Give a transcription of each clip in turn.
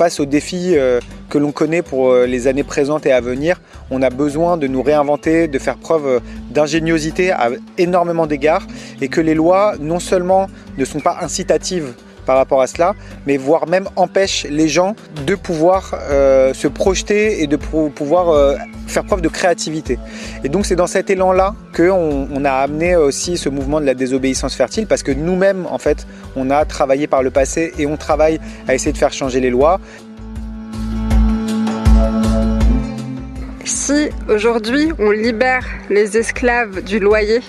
face aux défis que l'on connaît pour les années présentes et à venir, on a besoin de nous réinventer, de faire preuve d'ingéniosité à énormément d'égards et que les lois non seulement ne sont pas incitatives par rapport à cela, mais voire même empêchent les gens de pouvoir se projeter et de pouvoir faire preuve de créativité. Et donc c'est dans cet élan-là qu'on a amené aussi ce mouvement de la désobéissance fertile, parce que nous-mêmes, en fait, on a travaillé par le passé et on travaille à essayer de faire changer les lois. Si aujourd'hui on libère les esclaves du loyer,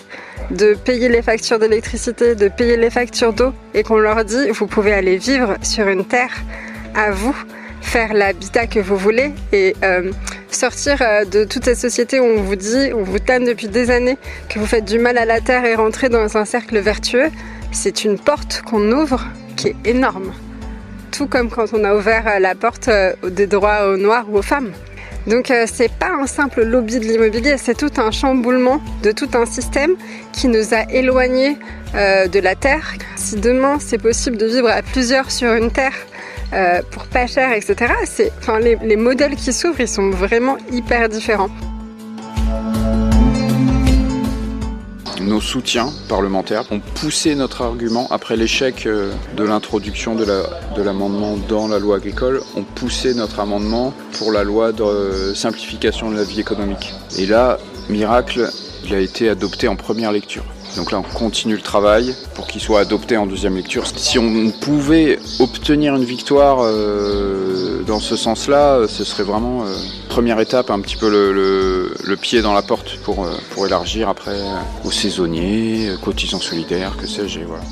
de payer les factures d'électricité, de payer les factures d'eau, et qu'on leur dit vous pouvez aller vivre sur une terre à vous, faire l'habitat que vous voulez et sortir de toute cette société où on vous dit, on vous tanne depuis des années que vous faites du mal à la terre et rentrer dans un cercle vertueux, c'est une porte qu'on ouvre qui est énorme. Tout comme quand on a ouvert la porte des droits aux Noirs ou aux femmes. Donc c'est pas un simple lobby de l'immobilier, c'est tout un chamboulement de tout un système qui nous a éloignés de la terre. Si demain c'est possible de vivre à plusieurs sur une terre pour pas cher, etc., les modèles qui s'ouvrent, ils sont vraiment hyper différents. Nos soutiens parlementaires ont poussé notre argument après l'échec de l'introduction de l'amendement dans la loi agricole, ont poussé notre amendement pour la loi de simplification de la vie économique. Et là, miracle, il a été adopté en première lecture. Donc là, on continue le travail pour qu'il soit adopté en deuxième lecture. Si on pouvait obtenir une victoire dans ce sens-là, ce serait vraiment première étape, un petit peu le pied dans la porte pour élargir après aux saisonniers, cotisants solidaires, que sais-je, et voilà.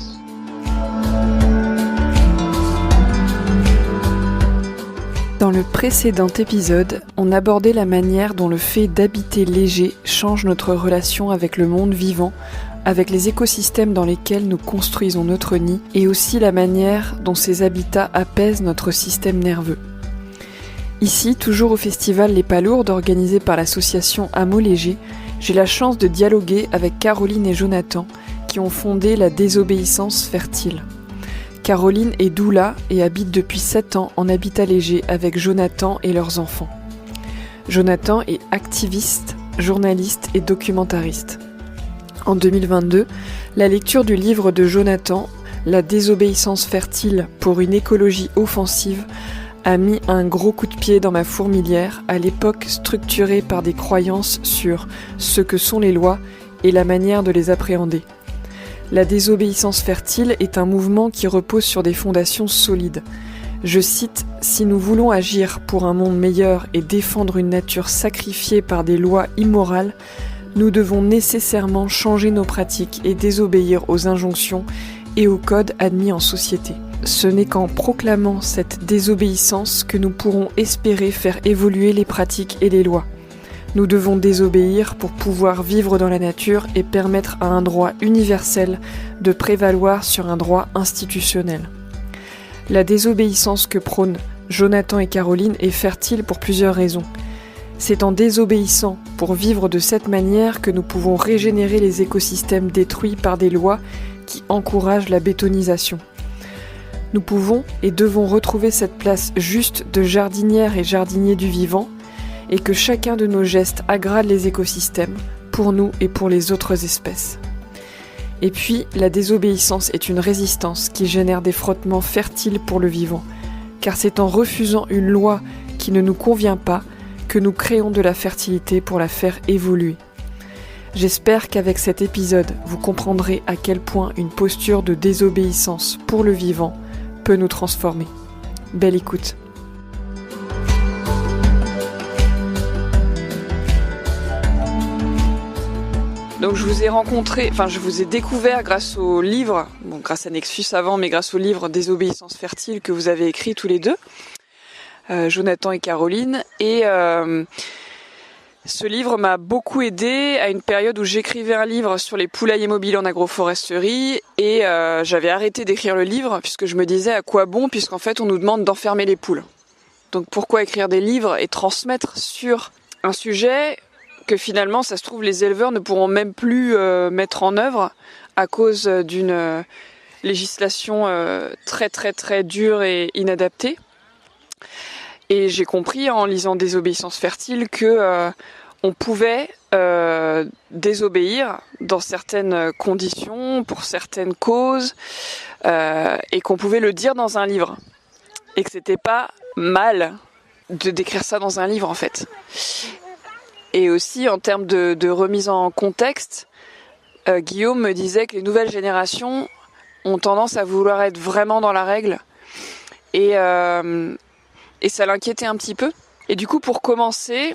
Dans le précédent épisode, on abordait la manière dont le fait d'habiter léger change notre relation avec le monde vivant, avec les écosystèmes dans lesquels nous construisons notre nid, et aussi la manière dont ces habitats apaisent notre système nerveux. Ici, toujours au festival Les Palourdes organisé par l'association Hameau Léger, j'ai la chance de dialoguer avec Caroline et Jonathan qui ont fondé la désobéissance fertile. Caroline est doula et habite depuis 7 ans en habitat léger avec Jonathan et leurs enfants. Jonathan est activiste, journaliste et documentariste. En 2022, la lecture du livre de Jonathan, La désobéissance fertile pour une écologie offensive, a mis un gros coup de pied dans ma fourmilière, à l'époque structurée par des croyances sur ce que sont les lois et la manière de les appréhender. La désobéissance fertile est un mouvement qui repose sur des fondations solides. Je cite « Si nous voulons agir pour un monde meilleur et défendre une nature sacrifiée par des lois immorales, nous devons nécessairement changer nos pratiques et désobéir aux injonctions et aux codes admis en société. Ce n'est qu'en proclamant cette désobéissance que nous pourrons espérer faire évoluer les pratiques et les lois. Nous devons désobéir pour pouvoir vivre dans la nature et permettre à un droit universel de prévaloir sur un droit institutionnel. La désobéissance que prônent Jonathan et Caroline est fertile pour plusieurs raisons. C'est en désobéissant pour vivre de cette manière que nous pouvons régénérer les écosystèmes détruits par des lois qui encouragent la bétonisation. Nous pouvons et devons retrouver cette place juste de jardinière et jardinier du vivant, et que chacun de nos gestes agrade les écosystèmes, pour nous et pour les autres espèces. Et puis, la désobéissance est une résistance qui génère des frottements fertiles pour le vivant, car c'est en refusant une loi qui ne nous convient pas que nous créons de la fertilité pour la faire évoluer. J'espère qu'avec cet épisode, vous comprendrez à quel point une posture de désobéissance pour le vivant peut nous transformer. Belle écoute. Donc je vous ai découvert grâce au livre, grâce à Nexus avant, mais grâce au livre Désobéissance fertile que vous avez écrit tous les deux, Jonathan et Caroline. Et ce livre m'a beaucoup aidé à une période où j'écrivais un livre sur les poulaillers mobiles en agroforesterie et j'avais arrêté d'écrire le livre puisque je me disais à quoi bon, puisqu'en fait on nous demande d'enfermer les poules. Donc pourquoi écrire des livres et transmettre sur un sujet que finalement, ça se trouve, les éleveurs ne pourront même plus mettre en œuvre à cause d'une législation très très très dure et inadaptée. Et j'ai compris en lisant Désobéissance fertile que on pouvait désobéir dans certaines conditions, pour certaines causes, et qu'on pouvait le dire dans un livre. Et que c'était pas mal de décrire ça dans un livre en fait. Et aussi en termes de remise en contexte, Guillaume me disait que les nouvelles générations ont tendance à vouloir être vraiment dans la règle. Et ça l'inquiétait un petit peu. Et du coup, pour commencer,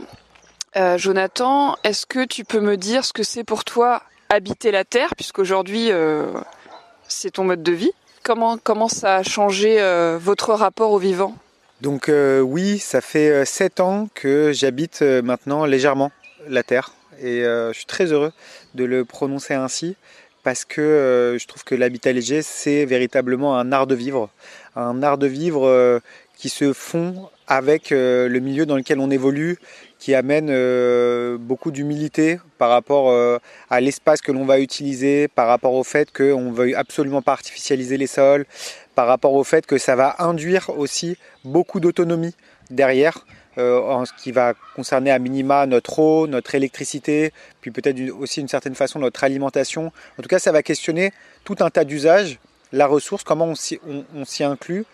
Jonathan, est-ce que tu peux me dire ce que c'est pour toi habiter la Terre, puisqu'aujourd'hui, c'est ton mode de vie. Comment ça a changé votre rapport au vivant ? Donc oui, ça fait 7 ans que j'habite maintenant légèrement la Terre. Et je suis très heureux de le prononcer ainsi, parce que je trouve que l'habitat léger, c'est véritablement un art de vivre. Un art de vivre qui se fond avec le milieu dans lequel on évolue, qui amène beaucoup d'humilité par rapport à l'espace que l'on va utiliser, par rapport au fait qu'on ne veuille absolument pas artificialiser les sols, par rapport au fait que ça va induire aussi beaucoup d'autonomie derrière, en ce qui va concerner à minima notre eau, notre électricité, puis peut-être aussi d'une certaine façon notre alimentation. En tout cas, ça va questionner tout un tas d'usages, la ressource, comment on s'y inclut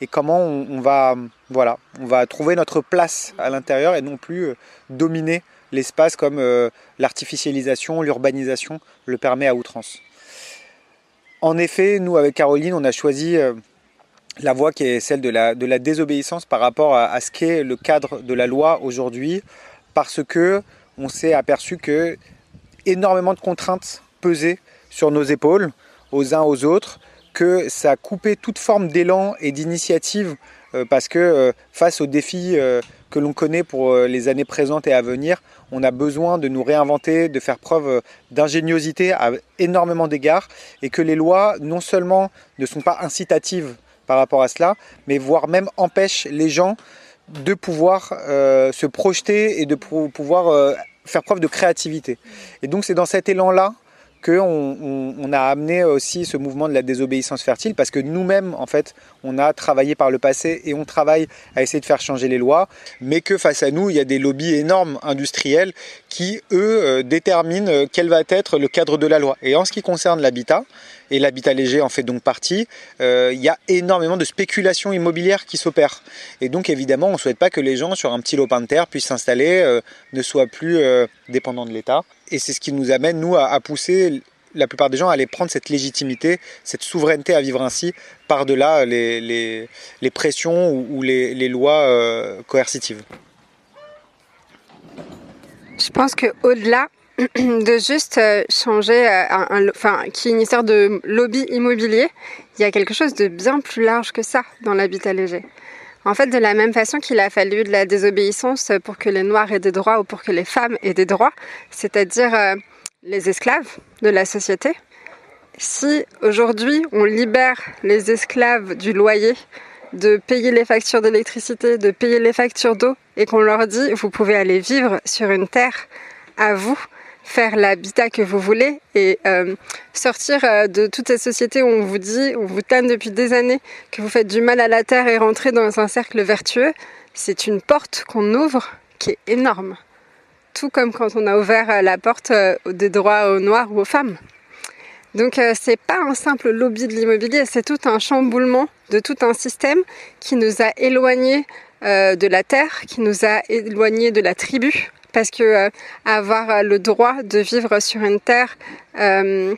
et comment on va trouver notre place à l'intérieur et non plus dominer l'espace comme l'artificialisation, l'urbanisation le permet à outrance. En effet, nous avec Caroline, on a choisi la voie qui est celle de la désobéissance par rapport à ce qu'est le cadre de la loi aujourd'hui, parce que on s'est aperçu que énormément de contraintes pesaient sur nos épaules, aux uns aux autres, que ça coupait toute forme d'élan et d'initiative, parce que face aux défis que l'on connaît pour les années présentes et à venir, on a besoin de nous réinventer, de faire preuve d'ingéniosité à énormément d'égards, et que les lois non seulement ne sont pas incitatives par rapport à cela, mais voire même empêchent les gens de pouvoir se projeter et de pouvoir faire preuve de créativité. Et donc c'est dans cet élan-là qu'on a amené aussi ce mouvement de la désobéissance fertile, parce que nous-mêmes, en fait, on a travaillé par le passé et on travaille à essayer de faire changer les lois, mais que face à nous, il y a des lobbies énormes industriels qui, eux, déterminent quel va être le cadre de la loi. Et en ce qui concerne l'habitat, et l'habitat léger en fait donc partie, il y a énormément de spéculation immobilière qui s'opère. Et donc évidemment, on ne souhaite pas que les gens sur un petit lopin de terre puissent s'installer, ne soient plus dépendants de l'État. Et c'est ce qui nous amène, nous, à pousser la plupart des gens à aller prendre cette légitimité, cette souveraineté à vivre ainsi, par-delà les pressions ou les lois coercitives. Je pense qu'au-delà de juste changer, qu'il y ait une histoire de lobby immobilier, il y a quelque chose de bien plus large que ça dans l'habitat léger. En fait, de la même façon qu'il a fallu de la désobéissance pour que les Noirs aient des droits ou pour que les femmes aient des droits, c'est-à-dire les esclaves de la société, si aujourd'hui on libère les esclaves du loyer, de payer les factures d'électricité, de payer les factures d'eau, et qu'on leur dit vous pouvez aller vivre sur une terre à vous, faire l'habitat que vous voulez et sortir de toute cette société où on vous dit, on vous tanne depuis des années que vous faites du mal à la terre et rentrer dans un cercle vertueux, c'est une porte qu'on ouvre qui est énorme. Tout comme quand on a ouvert la porte des droits aux Noirs ou aux femmes. Donc c'est pas un simple lobby de l'immobilier, c'est tout un chamboulement de tout un système qui nous a éloignés de la terre, qui nous a éloignés de la tribu. Parce que avoir le droit de vivre sur une terre où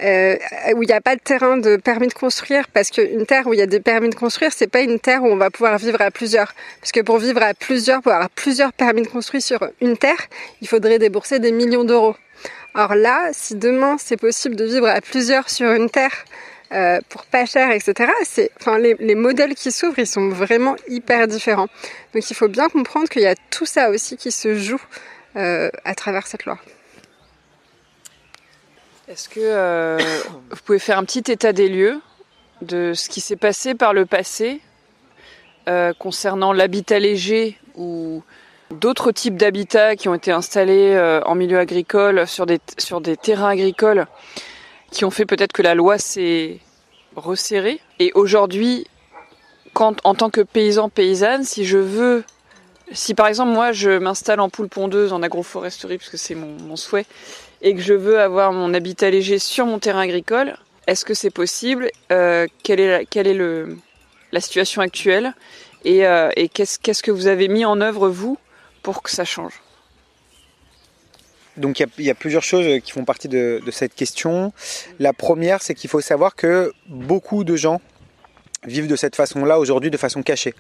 il n'y a pas de terrain de permis de construire, parce qu'une terre où il y a des permis de construire, c'est pas une terre où on va pouvoir vivre à plusieurs. Parce que pour vivre à plusieurs, pour avoir plusieurs permis de construire sur une terre, il faudrait débourser des millions d'euros. Or là, si demain c'est possible de vivre à plusieurs sur une terre, pour pas cher, etc. Les modèles qui s'ouvrent, ils sont vraiment hyper différents. Donc il faut bien comprendre qu'il y a tout ça aussi qui se joue à travers cette loi. Est-ce que vous pouvez faire un petit état des lieux de ce qui s'est passé par le passé concernant l'habitat léger ou d'autres types d'habitats qui ont été installés en milieu agricole, sur des terrains agricoles, qui ont fait peut-être que la loi s'est resserrée. Et aujourd'hui, en tant que paysanne, si par exemple moi je m'installe en poule pondeuse en agroforesterie, parce que c'est mon souhait, et que je veux avoir mon habitat léger sur mon terrain agricole, est-ce que c'est possible? Quelle est la situation actuelle? Et qu'est-ce que vous avez mis en œuvre, vous, pour que ça change? Donc il y a plusieurs choses qui font partie de cette question. La première, c'est qu'il faut savoir que beaucoup de gens vivent de cette façon-là aujourd'hui de façon cachée.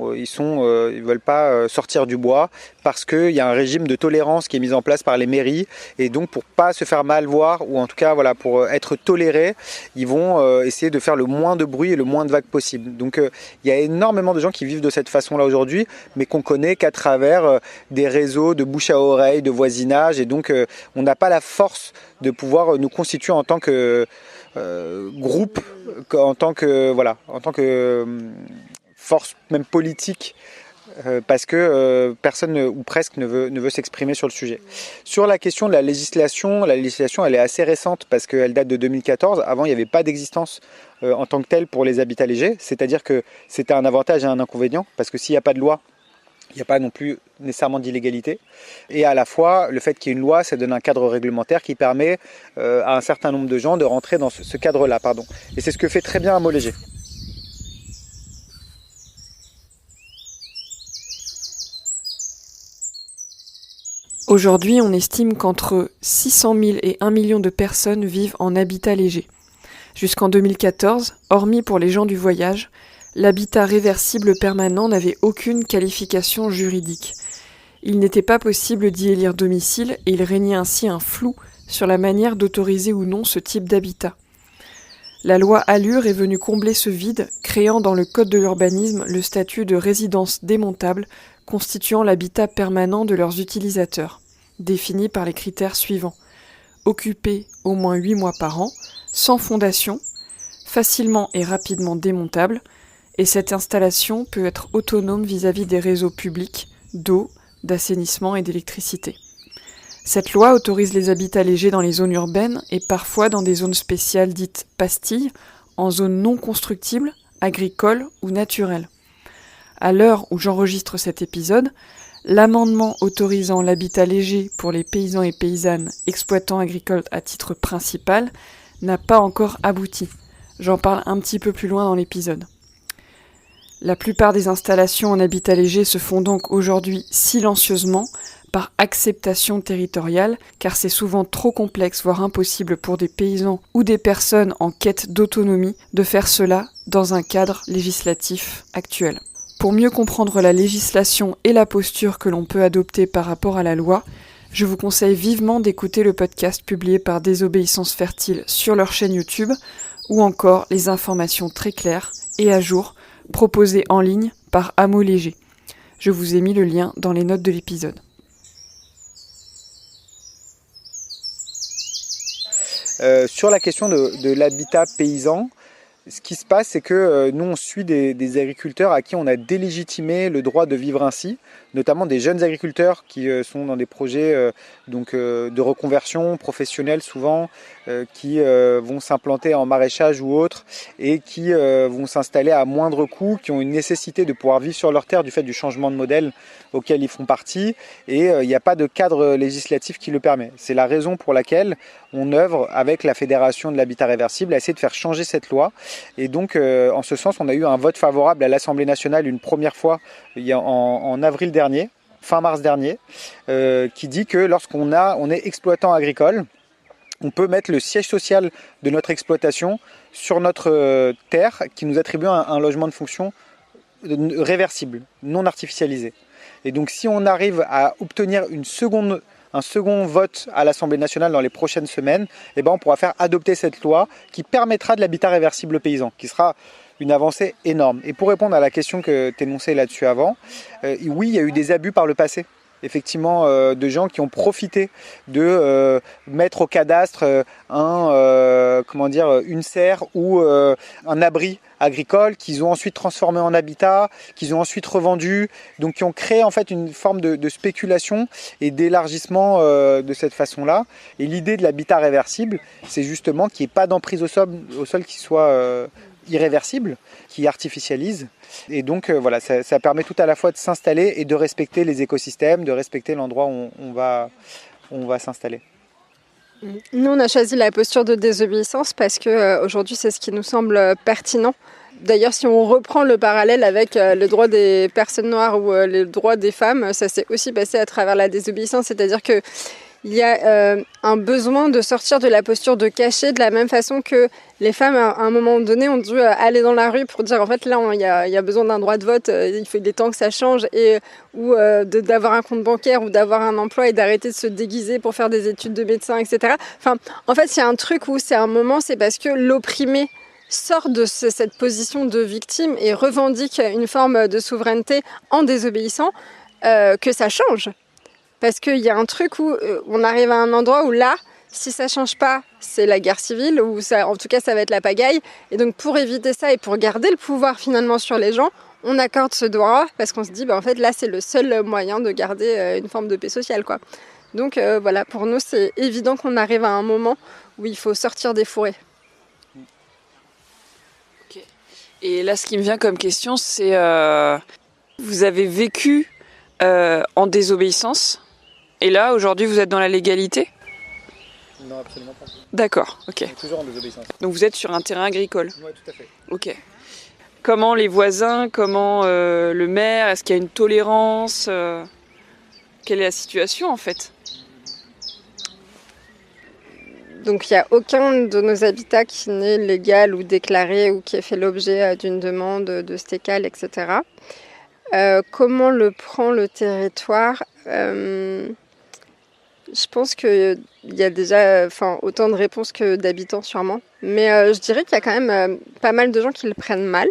Ils veulent pas sortir du bois parce qu'il y a un régime de tolérance qui est mis en place par les mairies, et donc pour pas se faire mal voir, ou en tout cas voilà, pour être tolérés, ils vont essayer de faire le moins de bruit et le moins de vagues possible. Donc il y a énormément de gens qui vivent de cette façon-là aujourd'hui, mais qu'on connaît qu'à travers des réseaux de bouche à oreille, de voisinage, et donc on n'a pas la force de pouvoir nous constituer en tant que groupe, en tant que force même politique, parce que personne ou presque ne veut s'exprimer sur le sujet. Sur la question de la législation elle est assez récente parce qu'elle date de 2014. Avant, il n'y avait pas d'existence en tant que telle pour les habitats légers, c'est-à-dire que c'était un avantage et un inconvénient, parce que s'il n'y a pas de loi, il n'y a pas non plus nécessairement d'illégalité. Et à la fois, le fait qu'il y ait une loi, ça donne un cadre réglementaire qui permet à un certain nombre de gens de rentrer dans ce cadre-là. Et c'est ce que fait très bien Hameaux Légers. Aujourd'hui, on estime qu'entre 600 000 et 1 million de personnes vivent en habitat léger. Jusqu'en 2014, hormis pour les gens du voyage, l'habitat réversible permanent n'avait aucune qualification juridique. Il n'était pas possible d'y élire domicile et il régnait ainsi un flou sur la manière d'autoriser ou non ce type d'habitat. La loi Allure est venue combler ce vide, créant dans le Code de l'urbanisme le statut de résidence démontable constituant l'habitat permanent de leurs utilisateurs, défini par les critères suivants. Occupé au moins 8 mois par an, sans fondation, facilement et rapidement démontable, et cette installation peut être autonome vis-à-vis des réseaux publics, d'eau, d'assainissement et d'électricité. Cette loi autorise les habitats légers dans les zones urbaines et parfois dans des zones spéciales dites pastilles, en zones non constructibles, agricoles ou naturelles. À l'heure où j'enregistre cet épisode, l'amendement autorisant l'habitat léger pour les paysans et paysannes exploitants agricoles à titre principal n'a pas encore abouti. J'en parle un petit peu plus loin dans l'épisode. La plupart des installations en habitat léger se font donc aujourd'hui silencieusement, par acceptation territoriale, car c'est souvent trop complexe, voire impossible pour des paysans ou des personnes en quête d'autonomie de faire cela dans un cadre législatif actuel. Pour mieux comprendre la législation et la posture que l'on peut adopter par rapport à la loi, je vous conseille vivement d'écouter le podcast publié par Désobéissance Fertile sur leur chaîne YouTube, ou encore les informations très claires et à jour proposées en ligne par Hameaux Légers. Je vous ai mis le lien dans les notes de l'épisode. Sur la question de l'habitat paysan, ce qui se passe, c'est que nous, on suit des agriculteurs à qui on a délégitimé le droit de vivre ainsi, notamment des jeunes agriculteurs qui sont dans des projets de reconversion professionnelle souvent, qui vont s'implanter en maraîchage ou autre, et qui vont s'installer à moindre coût, qui ont une nécessité de pouvoir vivre sur leur terre du fait du changement de modèle auquel ils font partie, et il n'y a pas de cadre législatif qui le permet. C'est la raison pour laquelle on œuvre avec la Fédération de l'habitat réversible à essayer de faire changer cette loi. Et donc, en ce sens, on a eu un vote favorable à l'Assemblée nationale une première fois en avril dernier, fin mars dernier, qui dit que lorsqu'on est exploitant agricole, on peut mettre le siège social de notre exploitation sur notre terre qui nous attribue un logement de fonction réversible, non artificialisé. Et donc si on arrive à obtenir un second vote à l'Assemblée nationale dans les prochaines semaines, on pourra faire adopter cette loi qui permettra de l'habitat réversible paysan, qui sera une avancée énorme. Et pour répondre à la question que tu énonçais là-dessus avant, oui, il y a eu des abus par le passé. Effectivement, de gens qui ont profité de mettre au cadastre une serre ou un abri agricole qu'ils ont ensuite transformé en habitat, qu'ils ont ensuite revendu, donc qui ont créé en fait une forme de spéculation et d'élargissement de cette façon-là. Et l'idée de l'habitat réversible, c'est justement qu'il n'y ait pas d'emprise au sol qui soit irréversible, qui artificialise. Et donc voilà, ça permet tout à la fois de s'installer et de respecter les écosystèmes, de respecter l'endroit où on va s'installer. Nous, on a choisi la posture de désobéissance parce que aujourd'hui, c'est ce qui nous semble pertinent. D'ailleurs, si on reprend le parallèle avec les droits des personnes noires ou les droits des femmes, ça s'est aussi passé à travers la désobéissance, c'est-à-dire que il y a un besoin de sortir de la posture de cacher, de la même façon que les femmes, à un moment donné, ont dû aller dans la rue pour dire en fait là, il y a besoin d'un droit de vote, il est temps que ça change, ou d'avoir un compte bancaire ou d'avoir un emploi et d'arrêter de se déguiser pour faire des études de médecin, etc. Enfin, en fait, il y a un truc où c'est un moment, c'est parce que l'opprimé sort de cette position de victime et revendique une forme de souveraineté en désobéissant, que ça change. Parce qu'il y a un truc où on arrive à un endroit où là, si ça change pas, c'est la guerre civile, ou ça, en tout cas ça va être la pagaille. Et donc pour éviter ça et pour garder le pouvoir finalement sur les gens, on accorde ce droit parce qu'on se dit en fait là c'est le seul moyen de garder une forme de paix sociale, quoi. Donc voilà, pour nous c'est évident qu'on arrive à un moment où il faut sortir des fourrés. Okay. Et là ce qui me vient comme question c'est vous avez vécu en désobéissance et là aujourd'hui vous êtes dans la légalité ? Non, absolument pas. D'accord, ok. On est toujours en désobéissance. Donc vous êtes sur un terrain agricole ? Oui, tout à fait. Ok. Comment les voisins, comment le maire, est-ce qu'il y a une tolérance quelle est la situation en fait ? Donc il n'y a aucun de nos habitats qui n'est légal ou déclaré ou qui ait fait l'objet d'une demande de stécale, etc. Comment le prend le territoire ? Je pense qu'il y a déjà autant de réponses que d'habitants sûrement. Mais je dirais qu'il y a quand même pas mal de gens qui le prennent mal.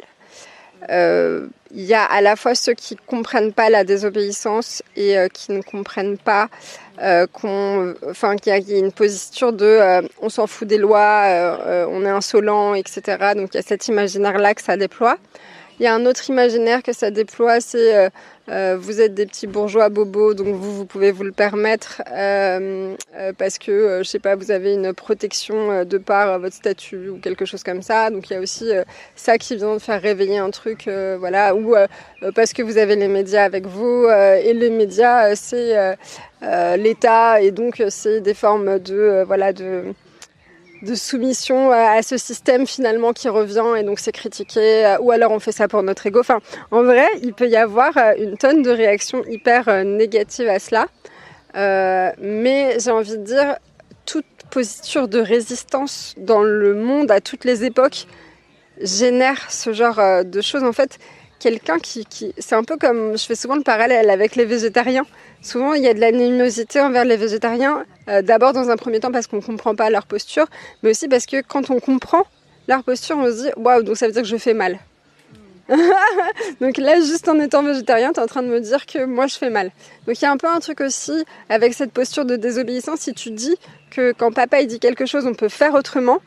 Il y a à la fois ceux qui ne comprennent pas la désobéissance et qui ne comprennent pas qu'il y a une posture de on s'en fout des lois, on est insolent, etc. Donc il y a cet imaginaire-là que ça déploie. Il y a un autre imaginaire que ça déploie, c'est vous êtes des petits bourgeois bobos, donc vous pouvez vous le permettre parce que, je sais pas, vous avez une protection de par votre statut ou quelque chose comme ça. Donc il y a aussi ça qui vient de faire réveiller un truc, ou parce que vous avez les médias avec vous, et les médias, c'est l'État, et donc c'est des formes de soumission à ce système finalement qui revient et donc c'est critiqué, ou alors on fait ça pour notre ego. Enfin, en vrai, il peut y avoir une tonne de réactions hyper négatives à cela, mais j'ai envie de dire, toute posture de résistance dans le monde à toutes les époques génère ce genre de choses. En fait, quelqu'un qui... C'est un peu comme, je fais souvent le parallèle avec les végétariens. Souvent, il y a de l'animosité envers les végétariens, d'abord dans un premier temps parce qu'on ne comprend pas leur posture, mais aussi parce que quand on comprend leur posture, on se dit « Waouh, donc ça veut dire que je fais mal ». Donc là, juste en étant végétarien, tu es en train de me dire que moi, je fais mal. Donc il y a un peu un truc aussi avec cette posture de désobéissance. Si tu dis que quand papa il dit quelque chose, on peut faire autrement,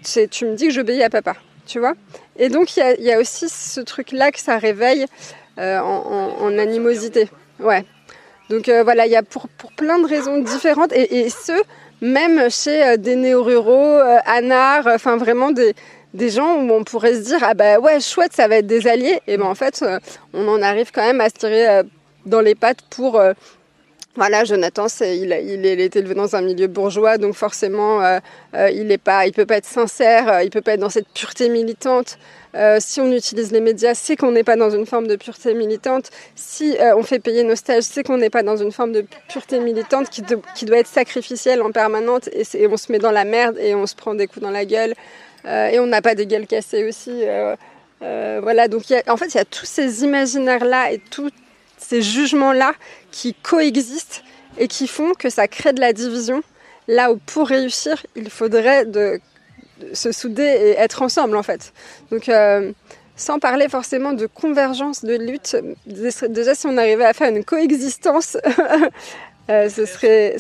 tu me dis que j'obéis à papa. Tu vois ? Et donc, il y a aussi ce truc-là que ça réveille en animosité. Ouais. Donc, voilà, il y a pour plein de raisons différentes. Et même chez des néo-ruraux, anards, enfin, vraiment des gens où on pourrait se dire « Ah bah ouais, chouette, ça va être des alliés ». Et ben en fait, on en arrive quand même à se tirer dans les pattes pour... Voilà, Jonathan, il est élevé dans un milieu bourgeois, donc forcément, il peut pas être sincère, il peut pas être dans cette pureté militante. Si on utilise les médias, c'est qu'on n'est pas dans une forme de pureté militante. Si on fait payer nos stages, c'est qu'on n'est pas dans une forme de pureté militante qui doit être sacrificielle en permanente, et on se met dans la merde et on se prend des coups dans la gueule, et on n'a pas des gueules cassées aussi. Voilà, donc en fait, il y a tous ces imaginaires-là et tous ces jugements-là qui coexistent et qui font que ça crée de la division, là où pour réussir, il faudrait de se souder et être ensemble en fait. Donc sans parler forcément de convergence, de lutte, déjà si on arrivait à faire une coexistence, ce serait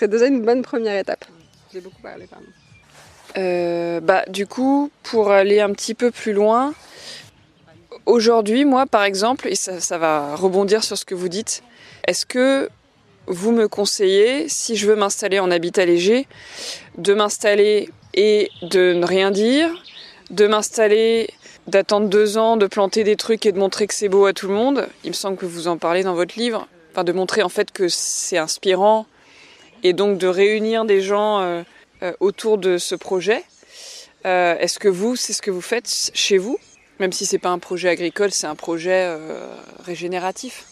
déjà une bonne première étape. J'ai beaucoup parlé, pardon. Du coup, pour aller un petit peu plus loin, aujourd'hui, moi, par exemple, et ça va rebondir sur ce que vous dites, est-ce que vous me conseillez, si je veux m'installer en habitat léger, de m'installer et de ne rien dire, de m'installer, d'attendre 2 ans, de planter des trucs et de montrer que c'est beau à tout le monde. Il me semble que vous en parlez dans votre livre. Enfin, de montrer en fait que c'est inspirant et donc de réunir des gens autour de ce projet. Est-ce que c'est ce que vous faites chez vous? Même si c'est pas un projet agricole, c'est un projet régénératif.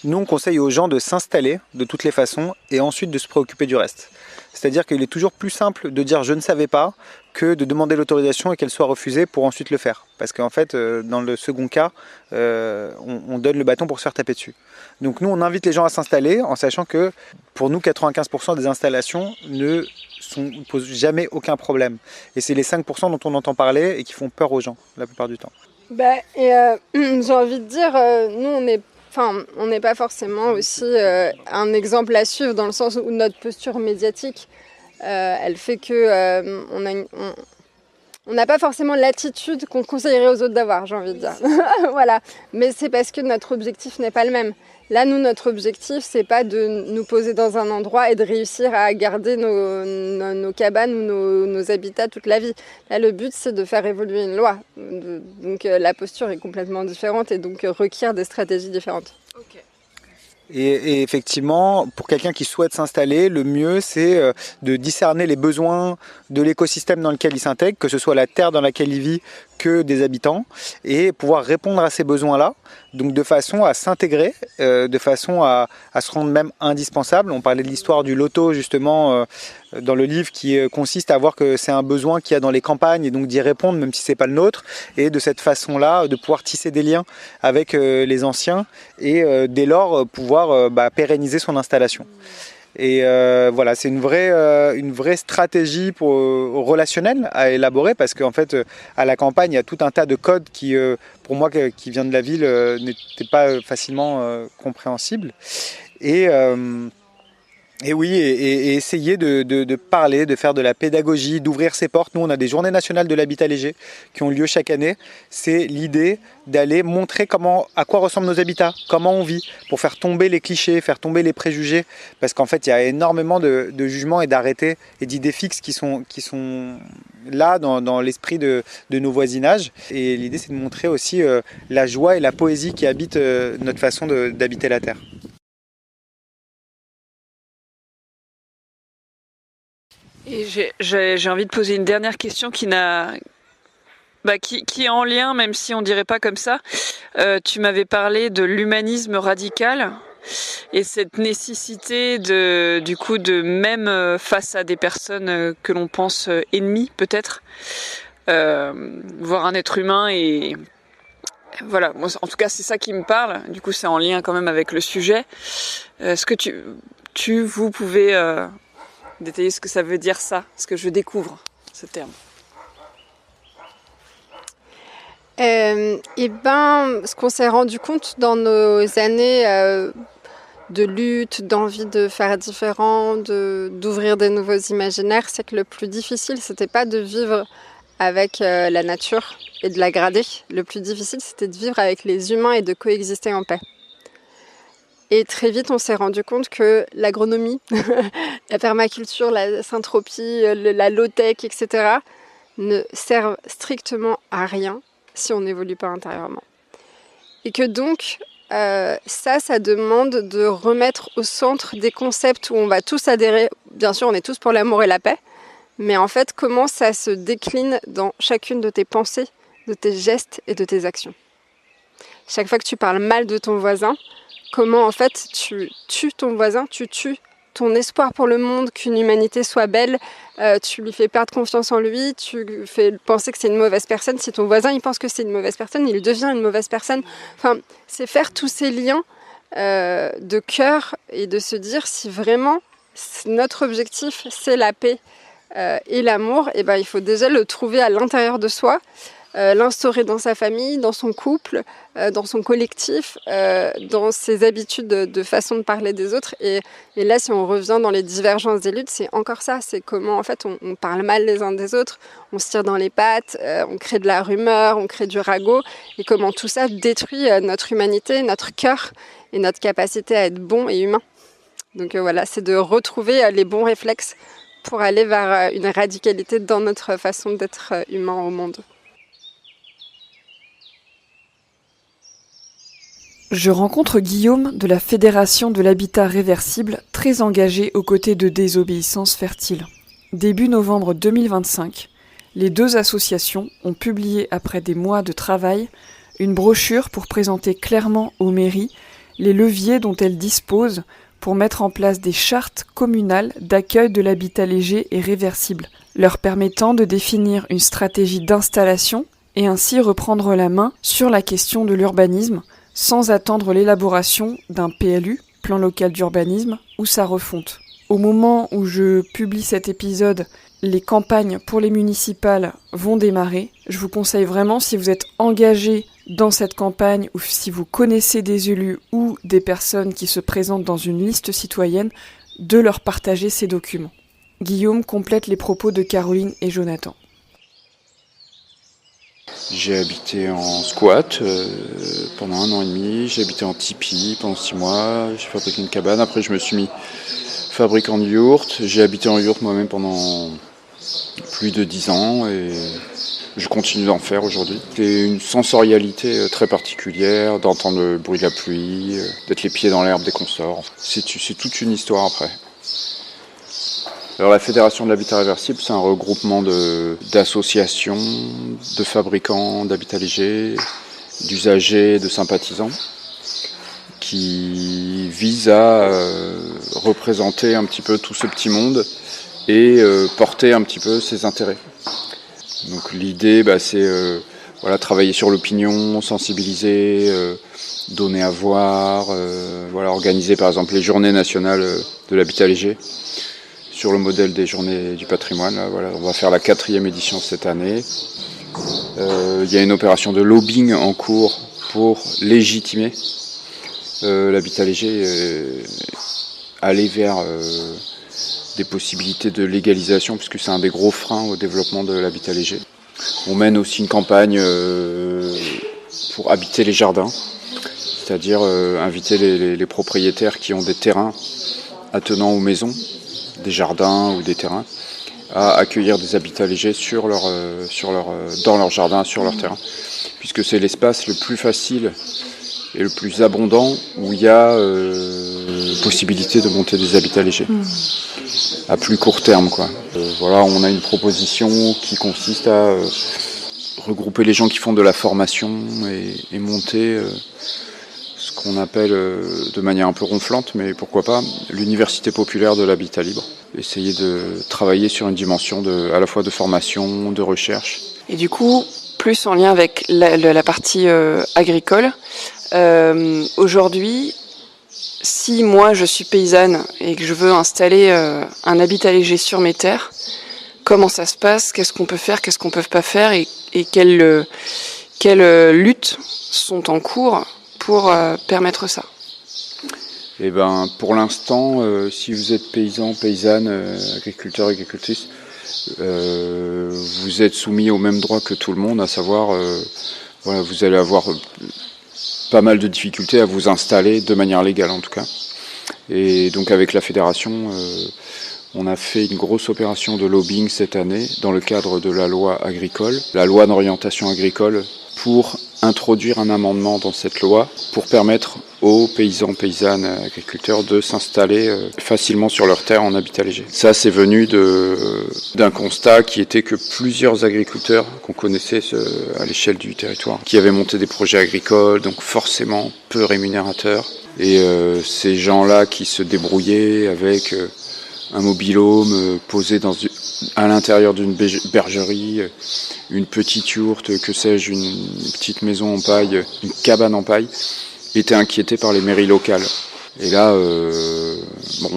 Nous, on conseille aux gens de s'installer de toutes les façons et ensuite de se préoccuper du reste. C'est-à-dire qu'il est toujours plus simple de dire « je ne savais pas » que de demander l'autorisation et qu'elle soit refusée pour ensuite le faire. Parce qu'en fait, dans le second cas, on donne le bâton pour se faire taper dessus. Donc nous, on invite les gens à s'installer en sachant que pour nous, 95% des installations ne posent jamais aucun problème. Et c'est les 5% dont on entend parler et qui font peur aux gens la plupart du temps. J'ai envie de dire, nous, on n'est pas forcément aussi un exemple à suivre dans le sens où notre posture médiatique, elle fait que on n'a pas forcément l'attitude qu'on conseillerait aux autres d'avoir, j'ai envie de dire. Voilà. Mais c'est parce que notre objectif n'est pas le même. Là, nous, notre objectif, c'est pas de nous poser dans un endroit et de réussir à garder nos cabanes ou nos habitats toute la vie. Là, le but, c'est de faire évoluer une loi. Donc, la posture est complètement différente et donc requiert des stratégies différentes. Okay. Et effectivement, pour quelqu'un qui souhaite s'installer, le mieux c'est de discerner les besoins de l'écosystème dans lequel il s'intègre, que ce soit la terre dans laquelle il vit que des habitants, et pouvoir répondre à ces besoins-là, donc de façon à s'intégrer, de façon à se rendre même indispensable. On parlait de l'histoire du loto justement dans le livre qui consiste à voir que c'est un besoin qu'il y a dans les campagnes et donc d'y répondre même si c'est pas le nôtre, et de cette façon-là de pouvoir tisser des liens avec les anciens et dès lors pouvoir pérenniser son installation. Et voilà, c'est une vraie stratégie relationnelle à élaborer parce qu'en fait, à la campagne, il y a tout un tas de codes qui, pour moi, qui vient de la ville, n'étaient pas facilement compréhensibles. Et oui, et essayer de parler, de faire de la pédagogie, d'ouvrir ses portes. Nous, on a des journées nationales de l'habitat léger qui ont lieu chaque année. C'est l'idée d'aller montrer à quoi ressemblent nos habitats, comment on vit, pour faire tomber les clichés, faire tomber les préjugés. Parce qu'en fait, il y a énormément de jugements et d'arrêtés et d'idées fixes qui sont là dans l'esprit de nos voisinages. Et l'idée, c'est de montrer aussi la joie et la poésie qui habitent notre façon d'habiter la terre. Et j'ai envie de poser une dernière question qui est en lien, même si on dirait pas comme ça. Tu m'avais parlé de l'humanisme radical et cette nécessité de même face à des personnes que l'on pense ennemies peut-être, voir un être humain et voilà. Moi, en tout cas, c'est ça qui me parle. Du coup, c'est en lien quand même avec le sujet. Est-ce que vous pouvez détailler ce que ça veut dire ça, ce que je découvre, ce terme. Ce qu'on s'est rendu compte dans nos années de lutte, d'envie de faire différent, d'ouvrir des nouveaux imaginaires, c'est que le plus difficile, c'était pas de vivre avec la nature et de la grader. Le plus difficile, c'était de vivre avec les humains et de coexister en paix. Et très vite, on s'est rendu compte que l'agronomie, la permaculture, la syntropie, la low-tech, etc. ne servent strictement à rien si on n'évolue pas intérieurement. Et que donc, ça demande de remettre au centre des concepts où on va tous adhérer. Bien sûr, on est tous pour l'amour et la paix, mais en fait, comment ça se décline dans chacune de tes pensées, de tes gestes et de tes actions. Chaque fois que tu parles mal de ton voisin, comment en fait tu tues ton voisin, tu tues ton espoir pour le monde, qu'une humanité soit belle, tu lui fais perdre confiance en lui, tu fais penser que c'est une mauvaise personne. Si ton voisin il pense que c'est une mauvaise personne, il devient une mauvaise personne. Enfin, c'est faire tous ces liens de cœur et de se dire si vraiment notre objectif c'est la paix et l'amour, et ben, il faut déjà le trouver à l'intérieur de soi. L'instaurer dans sa famille, dans son couple, dans son collectif, dans ses habitudes de façon de parler des autres. Et là, si on revient dans les divergences des luttes, c'est encore ça. C'est comment, en fait, on parle mal les uns des autres, on se tire dans les pattes, on crée de la rumeur, on crée du ragot. Et comment tout ça détruit notre humanité, notre cœur et notre capacité à être bon et humain. Donc voilà, c'est de retrouver les bons réflexes pour aller vers une radicalité dans notre façon d'être humain au monde. Je rencontre Guillaume de la Fédération de l'Habitat Réversible, très engagé aux côtés de Désobéissance Fertile. Début novembre 2025, les deux associations ont publié, après des mois de travail, une brochure pour présenter clairement aux mairies les leviers dont elles disposent pour mettre en place des chartes communales d'accueil de l'habitat léger et réversible, leur permettant de définir une stratégie d'installation et ainsi reprendre la main sur la question de l'urbanisme, sans attendre l'élaboration d'un PLU, plan local d'urbanisme, ou sa refonte. Au moment où je publie cet épisode, les campagnes pour les municipales vont démarrer. Je vous conseille vraiment, si vous êtes engagé dans cette campagne ou si vous connaissez des élus ou des personnes qui se présentent dans une liste citoyenne, de leur partager ces documents. Guillaume complète les propos de Caroline et Jonathan. J'ai habité en squat pendant 1 an et demi, j'ai habité en tipi pendant 6 mois, j'ai fabriqué une cabane, après je me suis mis fabricant de yourte, j'ai habité en yourte moi-même pendant plus de 10 ans et je continue d'en faire aujourd'hui. C'est une sensorialité très particulière, d'entendre le bruit de la pluie, d'être les pieds dans l'herbe dès qu'on sort. C'est toute une histoire après. Alors la Fédération de l'Habitat Réversible, c'est un regroupement d'associations, de fabricants d'habitat léger, d'usagers, de sympathisants, qui vise à représenter un petit peu tout ce petit monde et porter un petit peu ses intérêts. Donc l'idée, c'est travailler sur l'opinion, sensibiliser, donner à voir, organiser par exemple les journées nationales de l'habitat léger. Sur le modèle des journées du patrimoine. On va faire la 4e édition cette année. Il y a une opération de lobbying en cours pour légitimer l'habitat léger, aller vers des possibilités de légalisation, puisque c'est un des gros freins au développement de l'habitat léger. On mène aussi une campagne pour habiter les jardins, c'est-à-dire inviter les propriétaires qui ont des terrains attenants aux maisons, des jardins ou des terrains, à accueillir des habitats légers dans leur jardin, sur leur terrain, puisque c'est l'espace le plus facile et le plus abondant où il y a possibilité de monter des habitats légers à plus court terme, quoi. On a une proposition qui consiste à regrouper les gens qui font de la formation et monter ce qu'on appelle de manière un peu ronflante, mais pourquoi pas, l'université populaire de l'habitat libre. Essayer de travailler sur une dimension à la fois de formation, de recherche. Et du coup, plus en lien avec la partie agricole, aujourd'hui, si moi je suis paysanne et que je veux installer un habitat léger sur mes terres, comment ça se passe, qu'est-ce qu'on peut faire, qu'est-ce qu'on ne peut pas faire et quelles luttes sont en cours pour permettre ça? Pour l'instant, si vous êtes paysan, paysanne, agriculteur, agricultrice, vous êtes soumis au même droit que tout le monde, à savoir, vous allez avoir pas mal de difficultés à vous installer de manière légale en tout cas. Et donc avec la fédération, on a fait une grosse opération de lobbying cette année dans le cadre de la loi agricole, la loi d'orientation agricole, pour introduire un amendement dans cette loi pour permettre aux paysans, paysannes, agriculteurs de s'installer facilement sur leurs terres en habitat léger. Ça, c'est venu d'un constat qui était que plusieurs agriculteurs qu'on connaissait à l'échelle du territoire, qui avaient monté des projets agricoles, donc forcément peu rémunérateurs, et ces gens-là qui se débrouillaient avec un mobil-home posé à l'intérieur d'une bergerie, une petite yourte, que sais-je, une petite maison en paille, une cabane en paille, étaient inquiétés par les mairies locales. Et là,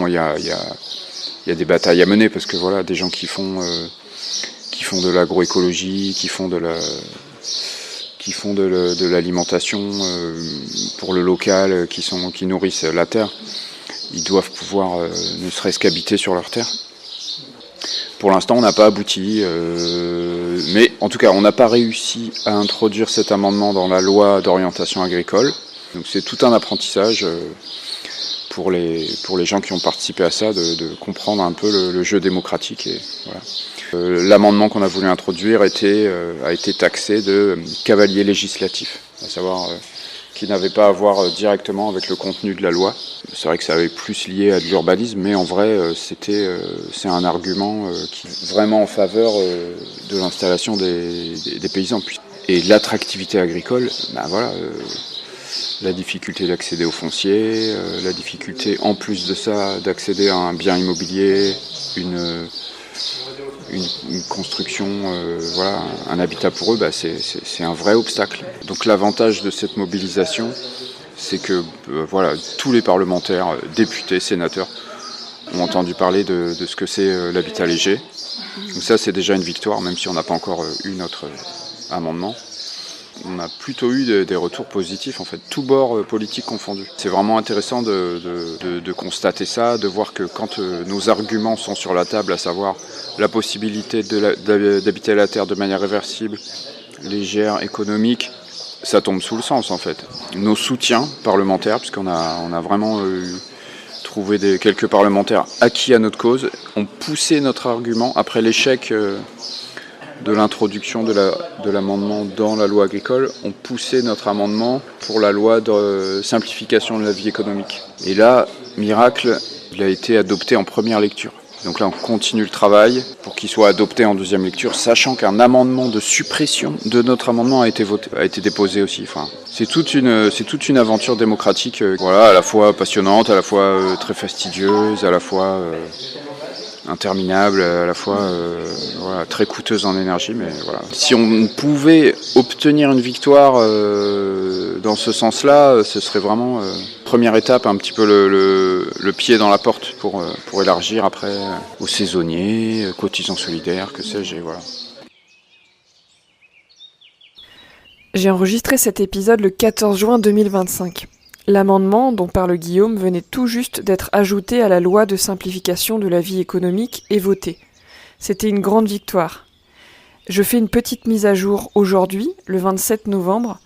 il y a des batailles à mener, parce que voilà, des gens qui font de l'agroécologie, qui font de l'alimentation pour le local, qui nourrissent la terre, ils doivent pouvoir ne serait-ce qu'habiter sur leur terre. Pour l'instant, on n'a pas abouti, mais en tout cas, on n'a pas réussi à introduire cet amendement dans la loi d'orientation agricole. Donc c'est tout un apprentissage pour les gens qui ont participé à ça, de comprendre un peu le jeu démocratique. Et voilà. L'amendement qu'on a voulu introduire a été taxé de cavalier législatif, à savoir qui n'avait pas à voir directement avec le contenu de la loi. C'est vrai que ça avait plus lié à de l'urbanisme, mais en vrai, c'est un argument qui est vraiment en faveur de l'installation des paysans. Et l'attractivité agricole, la difficulté d'accéder au foncier, la difficulté en plus de ça d'accéder à un bien immobilier, une construction, un habitat pour eux, c'est un vrai obstacle. Donc l'avantage de cette mobilisation, c'est que tous les parlementaires, députés, sénateurs, ont entendu parler de ce que c'est l'habitat léger. Donc ça, c'est déjà une victoire, même si on n'a pas encore eu notre amendement. On a plutôt eu des retours positifs, en fait, tous bords politiques confondus. C'est vraiment intéressant de constater ça, de voir que quand nos arguments sont sur la table, à savoir la possibilité d'habiter la terre de manière réversible, légère, économique, ça tombe sous le sens, en fait. Nos soutiens parlementaires, puisqu'on a vraiment trouvé quelques parlementaires acquis à notre cause, ont poussé notre argument après l'échec de l'introduction de l'amendement dans la loi agricole, ont poussé notre amendement pour la loi de simplification de la vie économique. Et là, miracle, il a été adopté en première lecture. Donc là, on continue le travail pour qu'il soit adopté en deuxième lecture, sachant qu'un amendement de suppression de notre amendement a été déposé aussi. Enfin, c'est toute une aventure démocratique, à la fois passionnante, à la fois très fastidieuse, à la fois interminable, à la fois très coûteuse en énergie, mais voilà. Si on pouvait obtenir une victoire dans ce sens-là, ce serait vraiment première étape, un petit peu le pied dans la porte pour élargir après aux saisonniers, cotisants solidaires, que sais-je, voilà. J'ai enregistré cet épisode le 14 juin 2025. L'amendement dont parle Guillaume venait tout juste d'être ajouté à la loi de simplification de la vie économique et voté. C'était une grande victoire. Je fais une petite mise à jour aujourd'hui, le 27 novembre,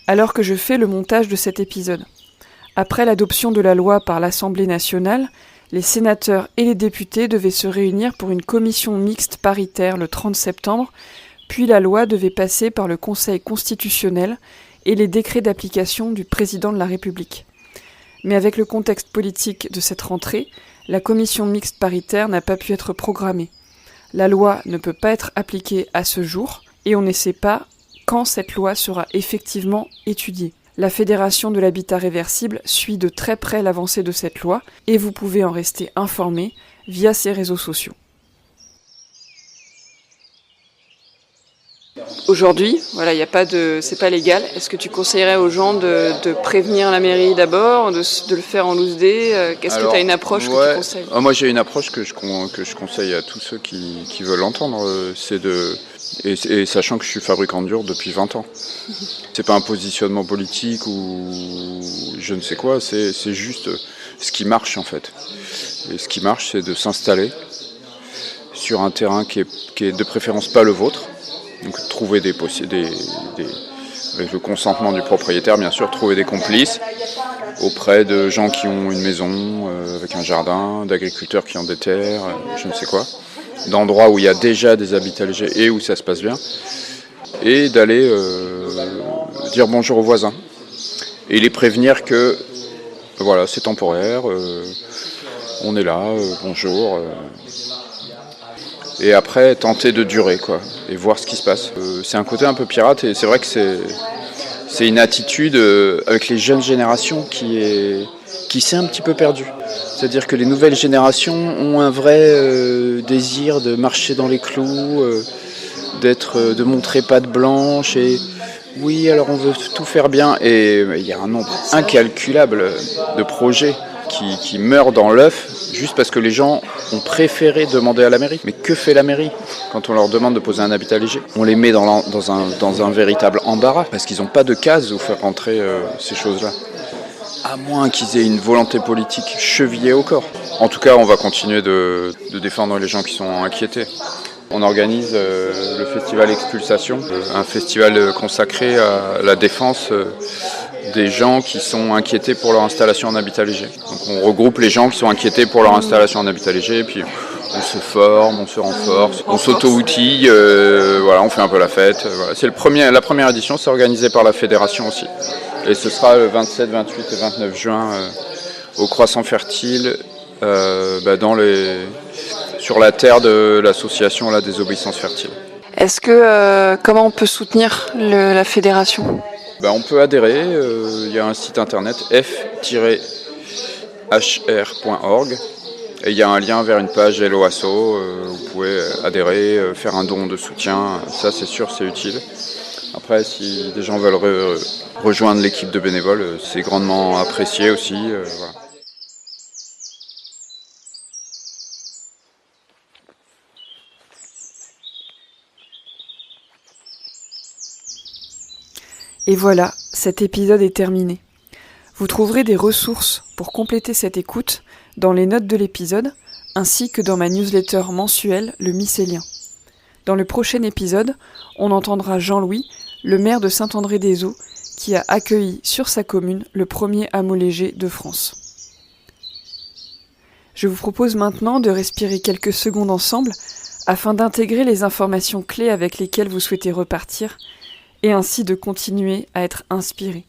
alors que je fais le montage de cet épisode. Après l'adoption de la loi par l'Assemblée nationale, les sénateurs et les députés devaient se réunir pour une commission mixte paritaire le 30 septembre, puis la loi devait passer par le Conseil constitutionnel et les décrets d'application du président de la République. Mais avec le contexte politique de cette rentrée, la commission mixte paritaire n'a pas pu être programmée. La loi ne peut pas être appliquée à ce jour, et on ne sait pas quand cette loi sera effectivement étudiée. La Fédération de l'habitat réversible suit de très près l'avancée de cette loi, et vous pouvez en rester informé via ses réseaux sociaux. Aujourd'hui, il y a pas c'est pas légal. Est-ce que tu conseillerais aux gens de prévenir la mairie d'abord, de le faire en loose day? Qu'est-ce que tu as une approche que tu conseilles? Moi, j'ai une approche que je conseille à tous ceux qui veulent l'entendre, et sachant que je suis fabricant de dur depuis 20 ans. C'est pas un positionnement politique ou je ne sais quoi, c'est juste ce qui marche en fait. Et ce qui marche, c'est de s'installer sur un terrain qui est de préférence pas le vôtre. Donc trouver avec le consentement du propriétaire, bien sûr, trouver des complices auprès de gens qui ont une maison avec un jardin, d'agriculteurs qui ont des terres, je ne sais quoi, d'endroits où il y a déjà des habitats légers et où ça se passe bien, et d'aller dire bonjour aux voisins et les prévenir que c'est temporaire, on est là, bonjour. Et après, tenter de durer, et voir ce qui se passe. C'est un côté un peu pirate, et c'est vrai que c'est une attitude avec les jeunes générations qui s'est un petit peu perdue. C'est-à-dire que les nouvelles générations ont un vrai désir de marcher dans les clous, de montrer patte blanche, et oui, alors on veut tout faire bien. Et il y a un nombre incalculable de projets qui meurent dans l'œuf juste parce que les gens ont préféré demander à la mairie. Mais que fait la mairie quand on leur demande de poser un habitat léger? On les met dans un véritable embarras parce qu'ils n'ont pas de case où faire rentrer ces choses-là. À moins qu'ils aient une volonté politique chevillée au corps. En tout cas, on va continuer de défendre les gens qui sont inquiétés. On organise le festival Expulsation, un festival consacré à la défense des gens qui sont inquiétés pour leur installation en habitat léger. Donc on regroupe les gens qui sont inquiétés pour leur installation en habitat léger, et puis on se forme, on se renforce, on s'auto-outille, voilà, on fait un peu la fête. Voilà. C'est la première édition, c'est organisé par la fédération aussi. Et ce sera le 27, 28 et 29 juin au Croissant Fertile, sur la terre de l'association là, des Obéissances Fertiles. Est-ce que comment on peut soutenir la fédération ? On peut adhérer, il y a un site internet f-hr.org et il y a un lien vers une page Hello Asso, vous pouvez adhérer, faire un don de soutien, ça c'est sûr, c'est utile. Après, si des gens veulent rejoindre l'équipe de bénévoles, c'est grandement apprécié aussi. Voilà. Et voilà, cet épisode est terminé. Vous trouverez des ressources pour compléter cette écoute dans les notes de l'épisode, ainsi que dans ma newsletter mensuelle, le Mycélien. Dans le prochain épisode, on entendra Jean-Louis, le maire de Saint-André-des-Eaux, qui a accueilli sur sa commune le premier hameau léger de France. Je vous propose maintenant de respirer quelques secondes ensemble afin d'intégrer les informations clés avec lesquelles vous souhaitez repartir et ainsi de continuer à être inspiré.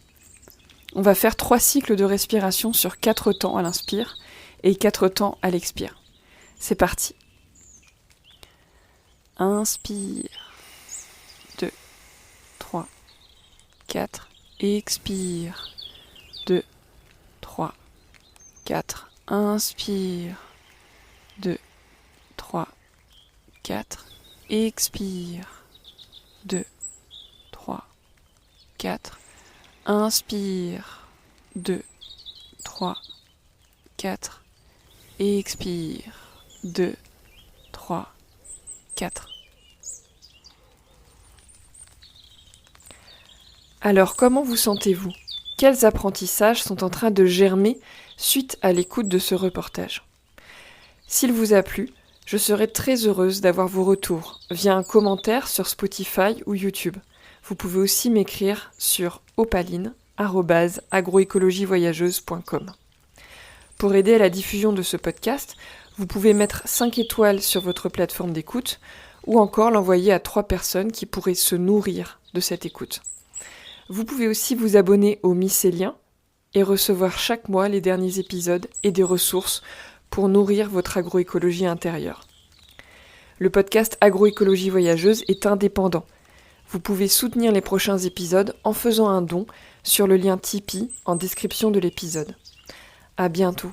On va faire 3 cycles de respiration sur 4 temps à l'inspire et 4 temps à l'expire. C'est parti. Inspire. 2, 3, 4. Expire. 2, 3, 4. Inspire. 2, 3, 4. Expire. 2, 3, 4. Inspire. 2, 3, 4. Expire. 2, 3, 4. Alors, comment vous sentez-vous ? Quels apprentissages sont en train de germer suite à l'écoute de ce reportage ? S'il vous a plu, je serai très heureuse d'avoir vos retours via un commentaire sur Spotify ou YouTube. Vous pouvez aussi m'écrire sur opaline@agroécologievoyageuse.com. Pour aider à la diffusion de ce podcast, vous pouvez mettre 5 étoiles sur votre plateforme d'écoute ou encore l'envoyer à 3 personnes qui pourraient se nourrir de cette écoute. Vous pouvez aussi vous abonner au Mycélien et recevoir chaque mois les derniers épisodes et des ressources pour nourrir votre agroécologie intérieure. Le podcast Agroécologie Voyageuse est indépendant. Vous pouvez soutenir les prochains épisodes en faisant un don sur le lien Tipeee en description de l'épisode. À bientôt.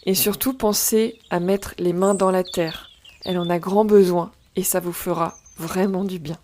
Et surtout, pensez à mettre les mains dans la terre. Elle en a grand besoin et ça vous fera vraiment du bien.